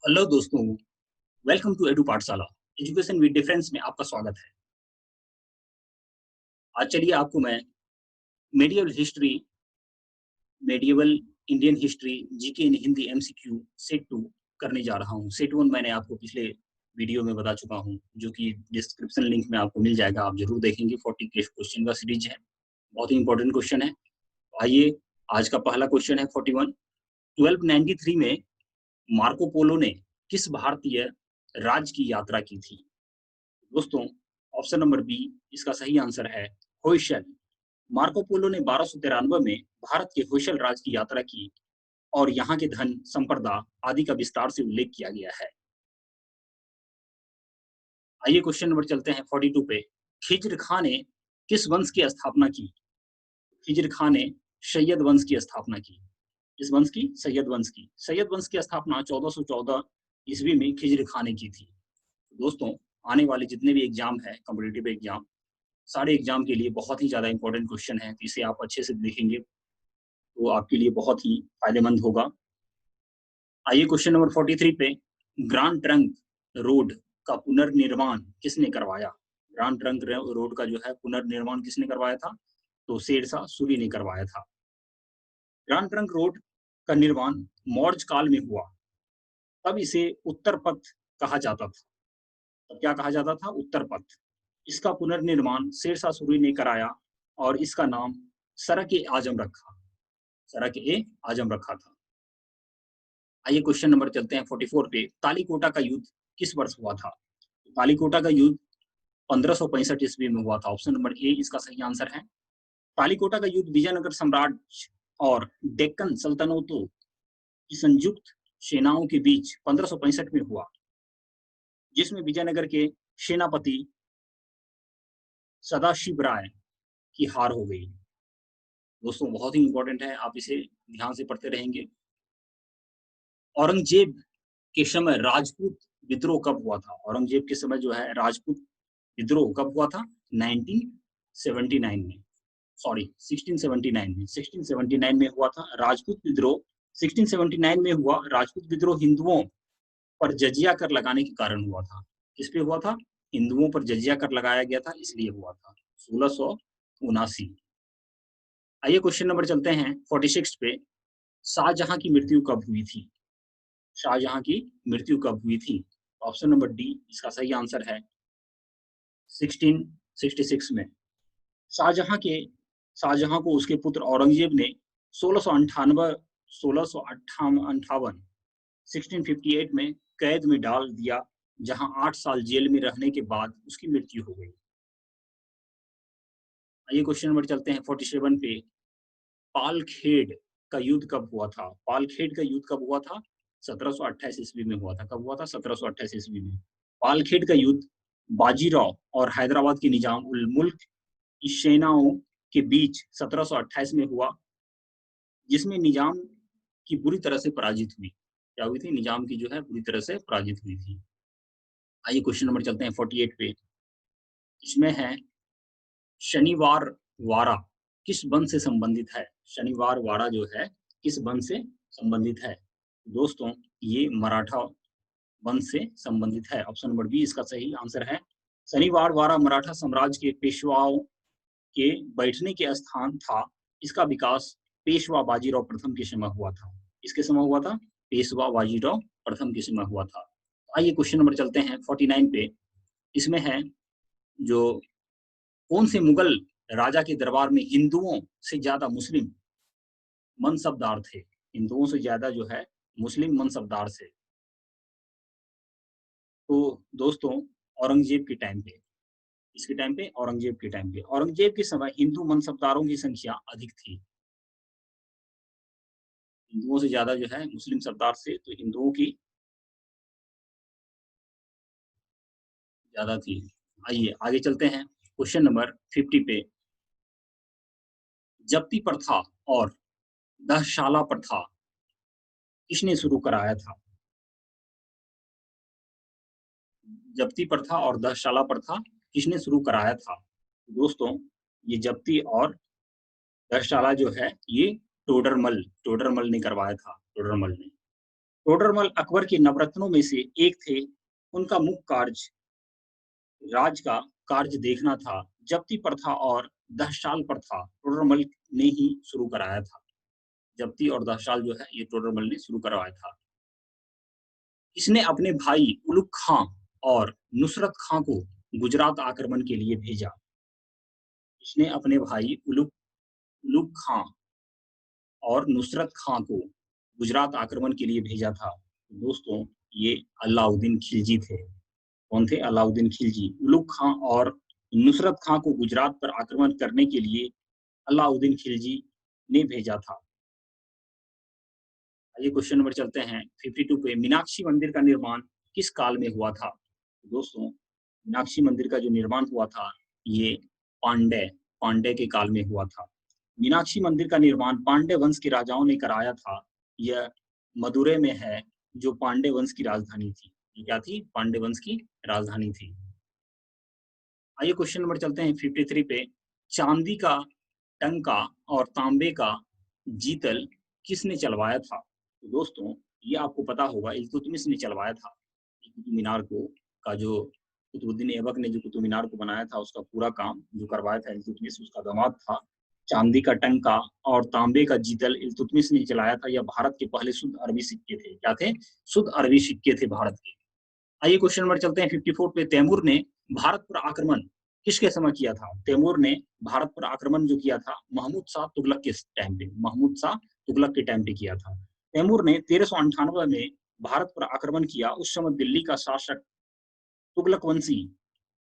Hello दोस्तों, welcome to Edu Pathshala. Education with difference में आपका स्वागत है। आज चलिए आपको मैं medieval history, medieval Indian history, GK in Hindi MCQ set 2 करने जा रहा हूँ। सेट 1 मैंने आपको पिछले वीडियो में बता चुका हूँ, जो कि डिस्क्रिप्शन लिंक में आपको मिल जाएगा। आप जरूर देखेंगे। 40 क्वेश्चन का सीरीज है, बहुत ही इंपॉर्टेंट क्वेश्चन है। आइए, आज का पहला क्वेश्चन है 41। 1293 में मार्को पोलो ने किस भारतीय राज्य की यात्रा की थी? दोस्तों, ऑप्शन नंबर बी इसका सही आंसर है, होयसल। मार्को पोलो ने 1293 में भारत के होयसल राज्य की यात्रा की और यहाँ के धन, संपदा आदि का विस्तार से उल्लेख किया गया है। आइए क्वेश्चन नंबर चलते हैं 42 पे। खिज्र खां ने किस वंश की स्थापना की? खिज्र खां ने सैयद वंश की स्थापना की। इस वंश की, सैयद वंश की। सैयद वंश की स्थापना 1414 ईस्वी में खिज्र खां ने की थी। दोस्तों, आने वाले जितने भी एग्जाम है, कॉम्पिटिटिव एग्जाम, सारे एग्जाम के लिए बहुत ही ज़्यादा इंपॉर्टेंट क्वेश्चन है। तो इसे आप अच्छे से देखेंगे तो आपके लिए बहुत ही फायदेमंद होगा। आइए क्वेश्चन नंबर 43 पे। ग्रांड ट्रंक रोड का पुनर्निर्माण किसने करवाया? ग्रांड ट्रंक रोड का जो है पुनर्निर्माण किसने करवाया था? तो शेरशाह सूरी ने करवाया था। ग्रांड ट्रंक रोड का निर्माण मौर्य काल में हुआ, तब इसे उत्तर पथ कहा जाता था। तब क्या कहा जाता था? उत्तर पथ। इसका पुनर्निर्माण शेरशाह सूरी ने कराया और इसका नाम सड़क ए आजम रखा। सड़क ए आजम रखा था। आइए क्वेश्चन नंबर चलते हैं 44 पे। तालीकोटा का युद्ध किस वर्ष हुआ था? तालीकोटा का युद्ध 1565 ईस्वी में हुआ था। ऑप्शन नंबर ए इसका सही आंसर है। तालीकोटा का युद्ध विजयनगर साम्राज्य और डेक्कन सल्तनतों की संयुक्त सेनाओं के बीच 1565 में हुआ, जिसमें विजयनगर के सेनापति सदाशिव राय की हार हो गई। दोस्तों, बहुत ही इंपॉर्टेंट है, आप इसे ध्यान से पढ़ते रहेंगे। औरंगजेब के समय राजपूत विद्रोह कब हुआ था? औरंगजेब के समय जो है राजपूत विद्रोह कब हुआ था? 1979 में, सॉरी 1679 में। 1679 में हुआ था राजपूत विद्रोह। 1679 में हुआ राजपूत विद्रोह। हिंदुओं पर जजिया कर लगाने के कारण हुआ था। किस पे हुआ था? हिंदुओं पर जजिया कर लगाया गया था, इसलिए हुआ था 1679। आइए क्वेश्चन नंबर चलते हैं 46 पे। शाहजहां की मृत्यु कब हुई थी? शाहजहां की मृत्यु कब हुई थी? ऑप्शन नंबर डी इसका सही आंसर है, 1666 में। शाहजहां के शाहजहां को उसके पुत्र औरंगजेब ने 1658 1658 में कैद में डाल दिया, जहां 8 साल जेल में रहने के बाद उसकी मृत्यु हो गई। आइए क्वेश्चन नंबर चलते हैं 47 पे। पालखेड़ का युद्ध कब हुआ था? पालखेड़ का युद्ध कब हुआ था? 1728 ईस्वी में हुआ था। कब हुआ था? 1728 ईस्वी में। पालखेड़ का युद्ध बाजीराव और हैदराबाद के निजाम उल मुल्क की सेनाओं के बीच 1728 में हुआ, जिसमें निजाम की बुरी तरह से पराजित हुई। क्या हुई थी? निजाम की जो है बुरी तरह से पराजित हुई थी। आइए क्वेश्चन नंबर चलते हैं 48 पे। इसमें है, शनिवार वाड़ा किस वंश से संबंधित है? शनिवार वाड़ा जो है किस वंश से संबंधित है? दोस्तों, ये मराठा वंश से संबंधित है। ऑप्शन नंबर बी इसका सही आंसर है। शनिवार वाड़ा मराठा साम्राज्य के पेशवाओं के बैठने के स्थान था। इसका विकास पेशवा बाजीराव प्रथम के समय हुआ था। इसके समय हुआ था? पेशवा बाजीराव प्रथम के समय हुआ था। आइए क्वेश्चन नंबर चलते हैं 49 पे। इसमें है, जो कौन से मुगल राजा के दरबार में हिंदुओं से ज्यादा मुस्लिम मनसबदार थे? हिंदुओं से ज्यादा जो है मुस्लिम मनसबदार थे। तो दोस्तों, औरंगजेब के टाइम पे, इसके टाइम पे, औरंगजेब के टाइम पे, औरंगजेब के समय हिंदू मनसबदारों की संख्या अधिक थी। हिंदुओं से ज्यादा जो है मुस्लिम सरदार से, तो हिंदुओं की ज्यादा थी। आइए आगे चलते हैं क्वेश्चन नंबर 50 पे। जप्ती प्रथा और दहशाला प्रथा किसने शुरू कराया था? जप्ती प्रथा और दहशाला प्रथा किसने शुरू कराया था? दोस्तों, ये जप्ती और दहशाला जो है ये टोडरमल टोडरमल ने करवाया था। टोडरमल ने। टोडरमल अकबर के नवरत्नों में से एक थे। उनका मुख्य कार्य राज का कार्य देखना था। जब्ती प्रथा और दहशाल प्रथा टोडरमल ने ही शुरू कराया था। जब्ती और दहशाल जो है ये टोडरमल ने शुरू करवाया था। इसने अपने भाई उलुग खां और नुसरत खां को गुजरात आक्रमण के लिए भेजा। इसने अपने भाई उलुग खां और नुसरत खां को गुजरात आक्रमण के लिए भेजा था। दोस्तों, ये अलाउद्दीन खिलजी थे। कौन थे? अलाउद्दीन खिलजी। उलुग खां और नुसरत खां को गुजरात पर आक्रमण करने के लिए अलाउद्दीन खिलजी ने भेजा था। आइए क्वेश्चन नंबर चलते हैं 52 पे। मीनाक्षी मंदिर का निर्माण किस काल में हुआ था? दोस्तों, मीनाक्षी मंदिर का जो निर्माण हुआ था ये पांडे के काल में हुआ था। मीनाक्षी मंदिर का निर्माण पांडे वंश के राजाओं ने कराया था। यह मदुरै में है, जो पांडे वंश की राजधानी थी। ये क्या थी? पांडे वंश की राजधानी थी। आइए क्वेश्चन नंबर चलते हैं 53 पे। चांदी का टंका और तांबे का जीतल किसने चलवाया था? तो दोस्तों, ये आपको पता होगा, इल्तुतमिश ने चलवाया था। कुतुब मीनार को का जो कुतुबुद्दीन ऐबक ने जो कुतुब मीनार को बनाया था, उसका पूरा काम जो करवाया था इल्तुतमिश, उसका दामाद था। चांदी का टंका और तांबे का जीतल इल्तुतमिश ने चलाया था। यह भारत के पहले शुद्ध अरबी सिक्के थे। क्या थे? शुद्ध अरबी सिक्के थे भारत के। आइए क्वेश्चन नंबर चलते हैं 54 पे। तैमूर ने भारत पर आक्रमण किसके समय किया था? तैमूर ने भारत पर आक्रमण जो किया था महमूद शाह तुगलक के टाइम पे, महमूद शाह तुगलक के टाइम पे किया था। तैमूर ने 1398 में भारत पर आक्रमण किया। उस समय दिल्ली का शासक तुगलक वंशी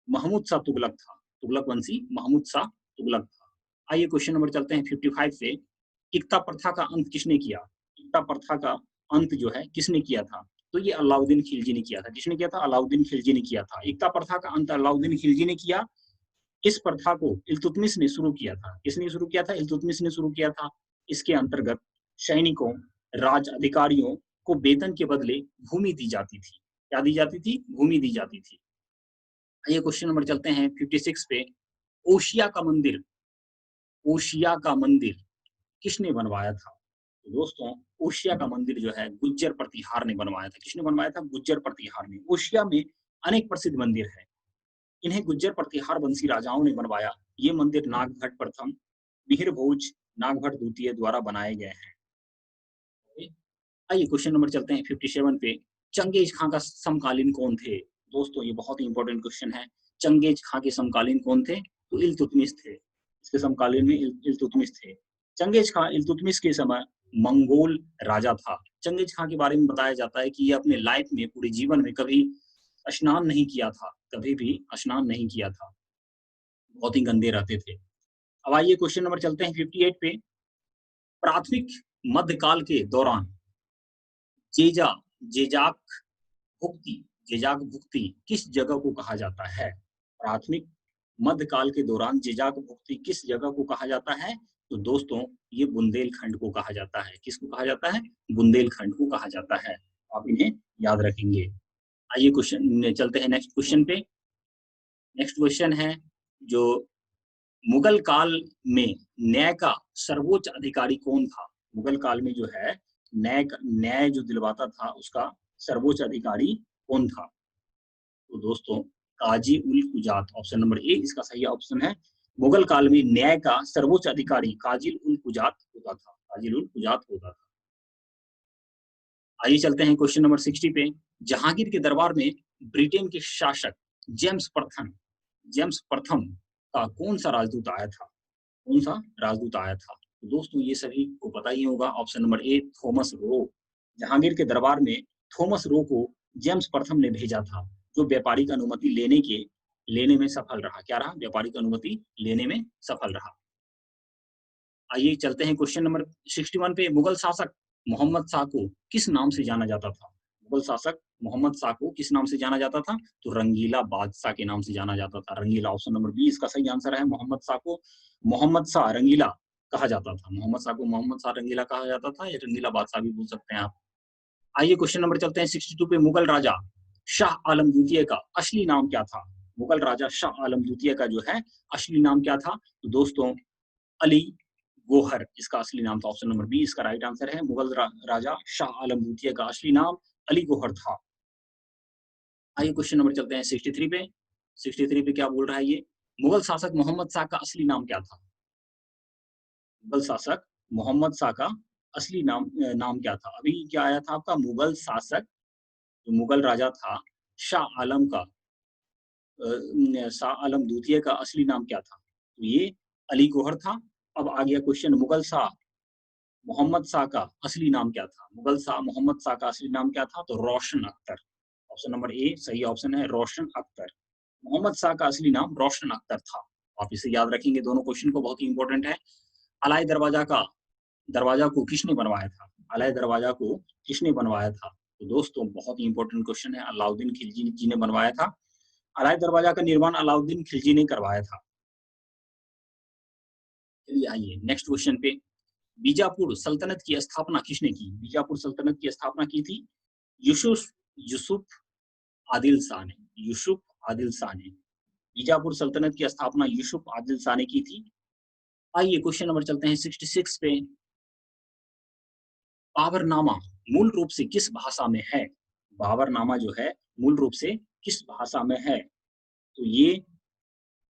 महमूद शाह तुगलक था। तुगलक वंशी महमूद शाह तुगलक था। आइए क्वेश्चन नंबर चलते हैं 55 से। इक्ता प्रथा का अंत किसने किया? इक्ता प्रथा का अंत जो है किसने किया था? तो ये अलाउद्दीन खिलजी ने किया था। किसने किया था? अलाउद्दीन खिलजी ने किया था। इक्ता प्रथा का अंत अलाउद्दीन खिलजी ने किया। इस प्रथा को इल्तुतमिश ने शुरू किया था। किसने शुरू किया था? इल्तुतमिश ने शुरू किया था। इसके अंतर्गत सैनिकों, राज अधिकारियों को वेतन के बदले भूमि दी जाती थी। क्या दी जाती थी? भूमि दी जाती थी। आइए क्वेश्चन नंबर चलते हैं 56 पे। ओशिया का मंदिर ओशिया का मंदिर किसने बनवाया था? तो दोस्तों, ओशिया का मंदिर जो है गुज्जर प्रतिहार ने बनवाया था। किसने बनवाया था? गुज्जर प्रतिहार ने। ओशिया में अनेक प्रसिद्ध मंदिर हैं। इन्हें गुज्जर प्रतिहार वंशी राजाओं ने बनवाया। ये मंदिर नागभट्ट प्रथम, मिहिर भोज, नागभट्ट द्वितीय द्वारा बनाए गए हैं। आइए क्वेश्चन नंबर चलते हैं 57 पे। चंगेज खां का समकालीन कौन थे? दोस्तों, ये बहुत ही इंपॉर्टेंट क्वेश्चन है। चंगेज खां के समकालीन कौन थे? तो इल्तुतमिश थे। इसके समकालीन में इल्तुतमिश थे। चंगेज खां इल्तुतमिश के समय मंगोल राजा था। चंगेज खां के बारे में बताया जाता है कि ये अपने लाइफ में, पूरे जीवन में कभी स्नान नहीं किया था। कभी भी स्नान नहीं किया था। बहुत ही गंदे रहते थे। अब आइए क्वेश्चन नंबर चलते हैं 58 पे। प्राथमिक मध्यकाल के दौरान जेजा जेजाक भुक्ति जेजाक भुक्ति किस जगह को कहा जाता है? प्राथमिक मध्यकाल के दौरान जेजाक भुक्ति किस जगह को कहा जाता है? तो दोस्तों, ये बुंदेलखंड को कहा जाता है। किसको कहा जाता है? बुंदेलखंड को कहा जाता है। आप इन्हें याद रखेंगे। आइए क्वेश्चन चलते हैं नेक्स्ट क्वेश्चन पे। नेक्स्ट क्वेश्चन है जो मुगल काल में न्याय का सर्वोच्च अधिकारी कौन था? मुगल काल में जो है न्याय जो दिलवाता था, उसका सर्वोच्च अधिकारी कौन था? तो दोस्तों, काजी उल कुजात, ऑप्शन नंबर ए इसका सही ऑप्शन है। मुगल काल में न्याय का सर्वोच्च अधिकारी काजिल उल कुजात होता था। काजिल उल कुजात होता था। आइए चलते हैं क्वेश्चन नंबर 60 पे। जहांगीर के दरबार में ब्रिटेन के शासक जेम्स प्रथम का कौन सा राजदूत आया था? कौन सा राजदूत आया था? तो दोस्तों, ये सभी को पता ही होगा। Option number A Thomas Roe. Jahangir के दरबार में थॉमस रो को जेम्स प्रथम ने भेजा था, जो व्यापारिक अनुमति लेने में सफल रहा। क्या रहा? व्यापारिक अनुमति लेने में सफल रहा। आइए चलते हैं क्वेश्चन नंबर 61 पे। मुगल शासक मोहम्मद शाह को किस नाम से जाना जाता था? मुगल शासक मोहम्मद शाह को किस नाम से जाना जाता था? तो रंगीला बादशाह के नाम से जाना जाता था। रंगीला, ऑप्शन नंबर बी इसका सही आंसर है। मोहम्मद शाह को मोहम्मद शाह रंगीला कहा जाता था। मोहम्मद शाह को मोहम्मद शाह रंगीला कहा जाता था, या रंगीला बादशाह भी बोल सकते हैं आप। आइए क्वेश्चन नंबर चलते हैं 62 पे। मुगल राजा शाह आलम द्वितीय का असली नाम क्या था? मुगल राजा शाह आलम द्वितीय का जो है असली नाम क्या था? तो दोस्तों, अली गोहर इसका असली नाम था। ऑप्शन नंबर बी इसका राइट आंसर है। मुगल राजा शाह आलम द्वितीय का असली नाम अली गोहर था। आइए क्वेश्चन नंबर चलते हैं 63 पे। 63 पे क्या बोल रहा है ये? मुगल शासक मोहम्मद शाह का असली नाम क्या था? मुगल शासक मोहम्मद शाह का असली नाम क्या था? अभी क्या आया था आपका? मुगल शासक, जो मुगल राजा था शाह आलम का शाह आलम द्वितीय का असली नाम क्या था? तो ये अली गौहर था। अब आ गया क्वेश्चन, मुगल शाह मोहम्मद शाह का असली नाम क्या था? मुगल शाह मोहम्मद शाह का असली नाम क्या था? तो रोशन अख्तर। ऑप्शन नंबर ए सही ऑप्शन है, रोशन अख्तर। मोहम्मद शाह का असली नाम रोशन अख्तर था। आप इसे याद रखेंगे, दोनों क्वेश्चन को, बहुत ही इंपॉर्टेंट है। अलाई दरवाजा को किसने बनवाया था? अलाई दरवाजा को किसने बनवाया था? तो दोस्तों बहुत ही इंपॉर्टेंट क्वेश्चन है। अलाउद्दीन खिलजी जी ने बनवाया था। अलाई दरवाजा का निर्माण अलाउद्दीन खिलजी ने करवाया था। चलिए आइए नेक्स्ट क्वेश्चन पे। बीजापुर सल्तनत की स्थापना किसने की? बीजापुर सल्तनत की स्थापना की थी यूसुफ यूसुफ आदिल शाह ने। यूसुफ आदिल शाह ने बीजापुर सल्तनत की स्थापना यूसुफ आदिल शाह ने की थी। आइए क्वेश्चन नंबर चलते हैं 66 पे। बाबरनामा मूल रूप से किस भाषा में है? बाबरनामा जो है मूल रूप से किस भाषा में है? तो ये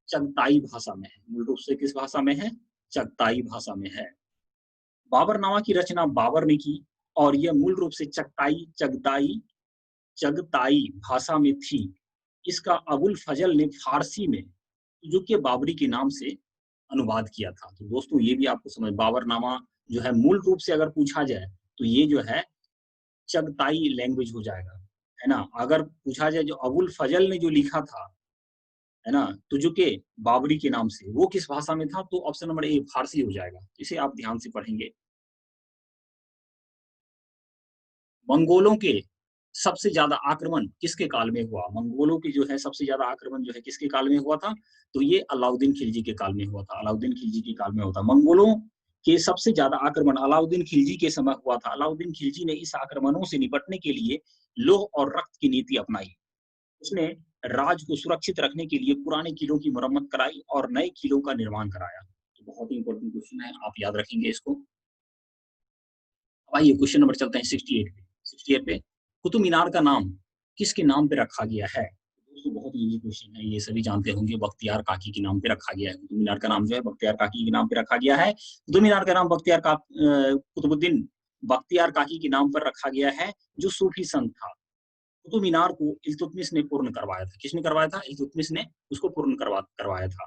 चगताई भाषा में है। मूल रूप से किस भाषा में है? चगताई भाषा में है। बाबरनामा की रचना बाबर ने की और यह मूल रूप से चगताई भाषा में थी। इसका अबुल फजल ने फारसी में जो कि बाबरी के नाम से अनुवाद किया था। तो दोस्तों ये भी आपको समझ, बाबरनामा जो है मूल रूप से अगर पूछा जाए तो ये जो है चगताई लैंग्वेज हो जाएगा, है ना। अगर पूछा जाए जो अबुल फजल ने जो लिखा था, है ना, तो जो कि बाबरी के नाम से, वो किस भाषा में था? तो ऑप्शन नंबर ए फारसी हो जाएगा। इसे आप ध्यान से पढ़ेंगे। मंगोलों के सबसे ज्यादा आक्रमण किसके काल में हुआ? मंगोलों की जो है सबसे ज्यादा आक्रमण जो है किसके काल में हुआ था? तो ये अलाउद्दीन खिलजी के काल में हुआ था। अलाउद्दीन खिलजी के काल में होता। मंगोलों के सबसे ज्यादा आक्रमण अलाउद्दीन खिलजी के समय हुआ था। अलाउद्दीन खिलजी ने इस आक्रमणों से निपटने के लिए लौह और रक्त की नीति अपनाई। उसने राज को सुरक्षित रखने के लिए पुराने किलों की मरम्मत कराई और नए किलों का निर्माण कराया। तो बहुत ही इंपॉर्टेंट क्वेश्चन है, आप याद रखेंगे इसको। अब आइए क्वेश्चन नंबर चलते हैं 68 पे। 68 पे कुतुब मीनार का नाम किसके नाम पे रखा गया है? दोस्तों बहुत इजी क्वेश्चन है, ये सभी जानते होंगे, बख्तियार काकी के नाम पे रखा गया है। कुतुब मीनार का नाम जो है बख्तियार काकी के नाम पे रखा गया है। कुतुब मीनार का नाम कुतुबुद्दीन बख्तियार काकी के नाम पर रखा गया है, जो सूफी संत था। कुतुब मीनार को इल्तुतमिश ने पूर्ण करवाया था। किसने करवाया था? इल्तुतमिश ने उसको पूर्ण करवाया था।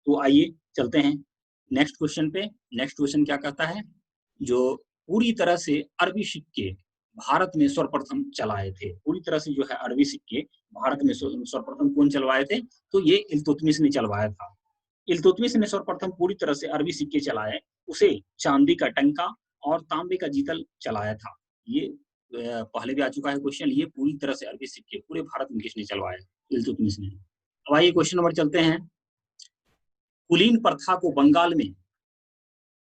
तो आइए चलते हैं नेक्स्ट क्वेश्चन पे। नेक्स्ट क्वेश्चन क्या कहता है? जो पूरी तरह से अरबी सिक्के भारत में सर्वप्रथम चलाए थे, पूरी तरह से जो है अरबी सिक्के भारत में सर्वप्रथम कौन चलवाए थे? तो ये इल्तुतमिश ने चलवाया था। इल्तुतमिश ने सर्वप्रथम पूरी तरह से अरबी सिक्के चलाए। उसे चांदी का टंका और तांबे का जीतल चलाया था। ये पहले भी आ चुका है क्वेश्चन। ये पूरी तरह से अरबी सिक्के पूरे भारत में किसने चलवाए? इल्तुतमिश ने। अब आइए क्वेश्चन नंबर चलते हैं। कुलीन प्रथा को बंगाल में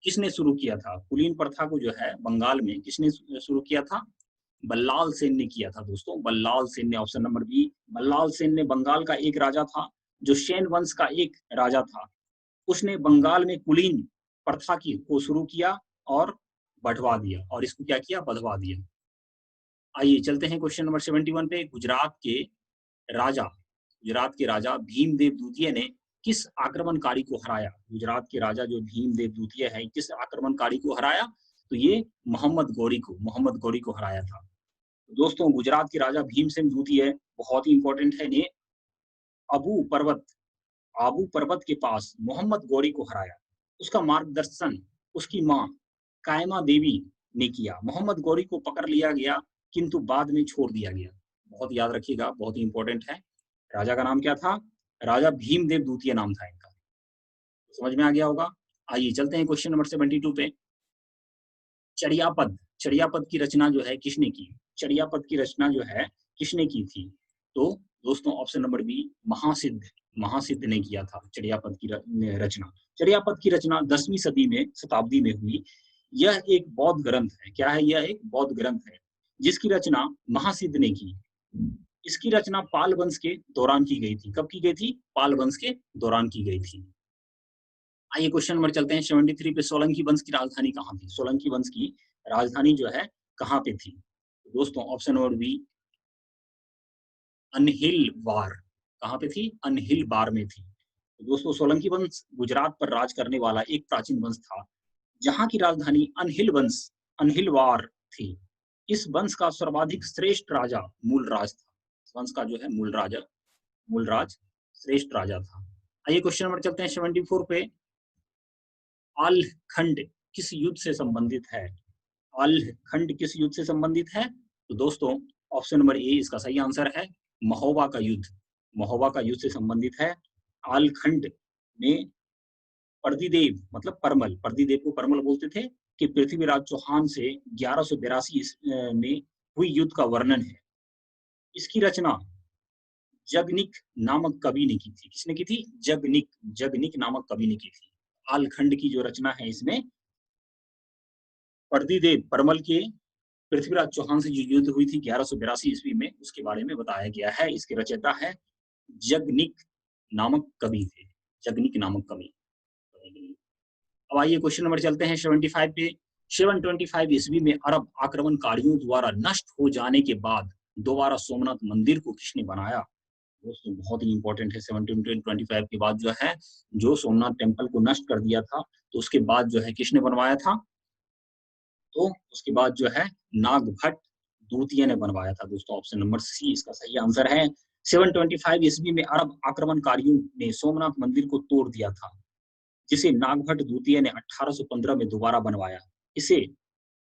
किसने शुरू किया था? कुलीन प्रथा को जो है बंगाल में किसने शुरू किया था? बल्लाल सेन ने किया था दोस्तों। बल्लाल सेन ने, option number B, Ballal Sen ने बंगाल का एक राजा था जो सेन वंश का एक राजा था। उसने बंगाल में कुलीन प्रथा की को शुरू किया और बढ़वा दिया, और इसको क्या किया? बढ़वा दिया। आइए चलते हैं क्वेश्चन नंबर 71 पे। गुजरात के राजा भीमदेव द्वितीय ने किस आक्रमणकारी को हराया? गुजरात के राजा जो भीमदेव द्वितीय है, किस आक्रमणकारी को हराया? तो ये मोहम्मद गौरी को हराया था। दोस्तों गुजरात के राजा भीमसेन द्वितीय बहुत ही इंपॉर्टेंट है ने अबू पर्वत आबू पर्वत के पास मोहम्मद गौरी को हराया। उसका मार्गदर्शन उसकी मां कायमा देवी ने किया। मोहम्मद गौरी को पकड़ लिया गया किंतु बाद में छोड़ दिया गया। बहुत याद रखिएगा, बहुत ही इंपॉर्टेंट है। राजा का नाम क्या था? राजा भीमदेव द्वितीय नाम था इनका। समझ में आ गया होगा। आइए चलते हैं क्वेश्चन नंबर 72 पे। चड़ियापद की रचना जो है किसने की? चड़ियापद की रचना जो है किसने की थी? तो दोस्तों ऑप्शन नंबर बी, महासिद्ध ने किया था चड़ियापद की रचना। चड़ियापद की रचना 10वीं शताब्दी में हुई। यह एक बौद्ध ग्रंथ है। क्या है? यह एक बौद्ध ग्रंथ है जिसकी रचना महासिद्ध ने की। इसकी रचना पाल वंश के दौरान की गई थी। कब की गई थी? पाल वंश के दौरान की गई थी। आइए क्वेश्चन नंबर चलते हैं 73 पे। सोलंकी वंश की राजधानी कहाँ थी? सोलंकी वंश की राजधानी जो है कहाँ पे थी? दोस्तों ऑप्शन नंबर बी अनहिलवार। कहाँ पे थी? अनहिलवार में थी। तो दोस्तों सोलंकी वंश गुजरात पर राज करने वाला एक प्राचीन वंश था, जहाँ की राजधानी अनहिलवार थी। इस वंश का सर्वाधिक श्रेष्ठ राजा मूलराज था। इस वंश का जो है मूलराज श्रेष्ठ राजा था। आइए क्वेश्चन नंबर चलते हैं 74 पे। आल्हखंड किस युद्ध से संबंधित है? आल्हखंड किस युद्ध से संबंधित है? तो दोस्तों ऑप्शन नंबर ए इसका सही आंसर है, महोबा का युद्ध। महोबा का युद्ध से संबंधित है। आल्हखंड में परदिदेव मतलब परमल, परदिदेव को परमल बोलते थे, कि पृथ्वीराज चौहान से 1182 में हुई युद्ध का वर्णन है। इसकी रचना जगनिक नामक कवि ने की थी। किसने की थी? जगनिक नामक कवि ने की थी। आल्हखंड की जो रचना है इसमें परदिदेव परमल के पृथ्वीराज चौहान से जो युद्ध हुई थी 1182 ईस्वी में, उसके बारे में बताया गया है। इसके रचयिता है जगनिक नामक कवि थे। जगनिक नामक कवि। अब आइए क्वेश्चन नंबर चलते हैं 75 पे। 725 ईस्वी में अरब आक्रमणकारियों द्वारा नष्ट हो जाने के बाद दोबारा सोमनाथ मंदिर को किसने बनाया? दोस्तों बहुत ही इंपॉर्टेंट है। 1725 के बाद जो है, जो सोमनाथ टेम्पल को नष्ट कर दिया था, तो उसके बाद जो है किसने बनवाया था? तो उसके बाद जो है नागभट्ट द्वितीय ने बनवाया था। दोस्तों ऑप्शन नंबर सी इसका सही आंसर है। 725 ईस्वी में अरब आक्रमणकारियों ने सोमनाथ मंदिर को तोड़ दिया था, जिसे नागभट्ट द्वितीय ने 1815 में दोबारा बनवाया। इसे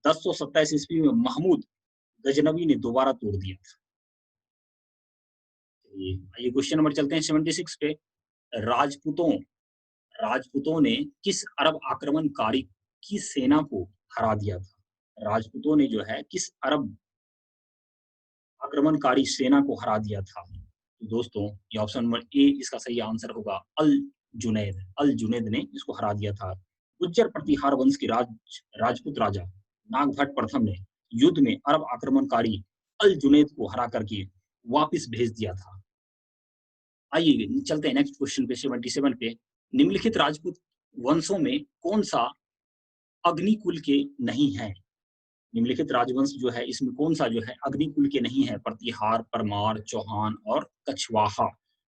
1027 ईस्वी में महमूद गजनवी ने दोबारा तोड़ दिया था। ये क्वेश्चन नंबर चलते हैं 76 पे। राजपूतों राजपूतों ने किस अरब आक्रमणकारी की सेना को हरा दिया था? राजपूतों ने जो है किस अरब आक्रमणकारी सेना को हरा दिया था? तो दोस्तों ये ऑप्शन नंबर ए इसका सही आंसर होगा, अल जुनैद ने इसको हरा दिया था। गुज्जर प्रतिहार वंश के राजपूत राजा नागभट्ट प्रथम ने युद्ध में अरब आक्रमणकारी अल जुनैद को हरा करके वापस भेज दिया था। आइए चलते हैं नेक्स्ट क्वेश्चन पे 77 पे। निम्नलिखित राजपूत वंशों में कौन सा अग्निकुल के नहीं है? निम्नलिखित राजवंश जो है इसमें कौन सा जो है अग्निकुल के नहीं है? प्रतिहार, परमार, चौहान और कछवाहा।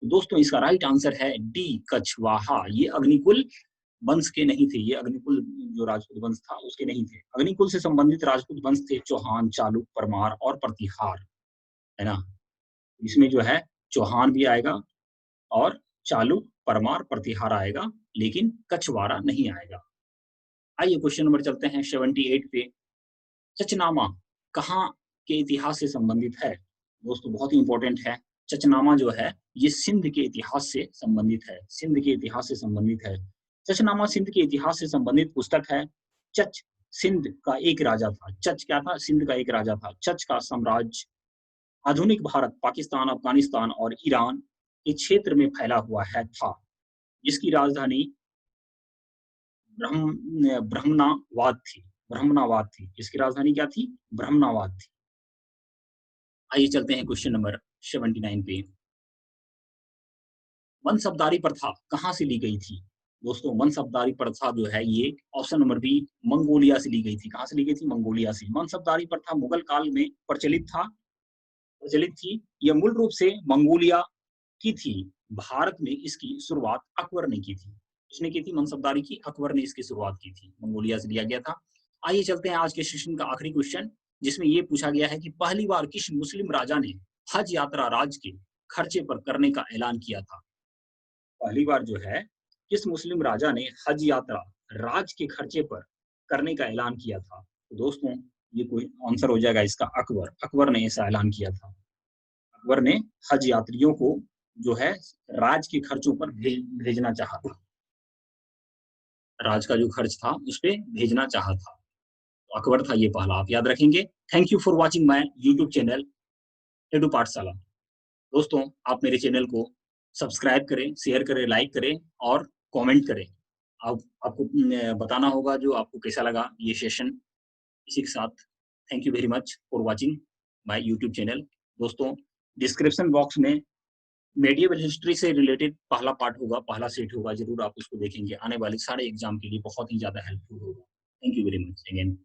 दोस्तों इसका राइट आंसर है डी कछवाहा। ये अग्निकुल वंश के नहीं थे। ये अग्निकुल जो राजपूत वंश था उसके नहीं थे। अग्निकुल से संबंधित राजपूत वंश थे चौहान, चालुक, परमार और प्रतिहार, है ना। इसमें जो है चौहान भी आएगा और चालुक, परमार, प्रतिहार आएगा, लेकिन कछवाड़ा नहीं आएगा। आइए क्वेश्चन नंबर चलते हैं 78 पे। चचनामा कहाँ के इतिहास से संबंधित है? दोस्तों बहुत ही इंपॉर्टेंट है। चचनामा जो है ये सिंध के इतिहास से संबंधित है। सिंध के इतिहास से संबंधित है। चचनामा सिंध के इतिहास से संबंधित पुस्तक है। चच सिंध का एक राजा था। चच क्या था? सिंध का एक राजा था। चच का साम्राज्य आधुनिक भारत, पाकिस्तान, अफगानिस्तान और ईरान के क्षेत्र में फैला हुआ है था, जिसकी राजधानी ब्रह्मनावाद थी। ब्रह्मनावाद थी। इसकी राजधानी क्या थी? ब्रह्मनावाद थी। आइए चलते हैं क्वेश्चन नंबर 79 पे। मनसबदारी प्रथा कहाँ से ली गई थी? दोस्तों मनसबदारी प्रथा जो है ये ऑप्शन नंबर बी मंगोलिया से ली गई थी। कहाँ से ली गई थी? मंगोलिया से। मनसबदारी प्रथा मुगल काल में प्रचलित थी। यह मूल रूप से मंगोलिया की थी। भारत में इसकी शुरुआत अकबर ने की थी। किसने की थी मनसबदारी की? अकबर ने इसकी शुरुआत की थी। मंगोलिया से लिया गया था। आइए चलते हैं आज के सेशन का आखिरी क्वेश्चन, जिसमें यह पूछा गया है कि पहली बार किस मुस्लिम राजा ने हज यात्रा राज के खर्चे पर करने का ऐलान किया था? पहली बार जो है किस मुस्लिम राजा ने हज यात्रा राज के खर्चे पर करने का ऐलान किया था? तो दोस्तों ये कोई आंसर हो जाएगा इसका, अकबर। अकबर ने ऐसा ऐलान किया था। अकबर ने हज यात्रियों को जो है राज के खर्चों पर भेजना चाहा था। राज का जो खर्च था उस पे भेजना चाहा था। तो अकबर था ये पहला, आप याद रखेंगे। Thank you for watching my YouTube channel edu पाठशाला। दोस्तों आप मेरे चैनल को सब्सक्राइब करें, शेयर करें, लाइक करें और कमेंट करें। आप आपको बताना होगा जो आपको कैसा लगा ये सेशन। इसी के साथ thank you very much for watching my YouTube channel. दोस्तों डिस्क्रिप्शन बॉक्स में मेडिएवल हिस्ट्री से रिलेटेड पहला पार्ट होगा, पहला सेट होगा, ज़रूर आप उसको देखेंगे। आने वाले सारे एग्ज़ाम के लिए बहुत ही ज़्यादा हेल्पफुल होगा। Thank you very much again.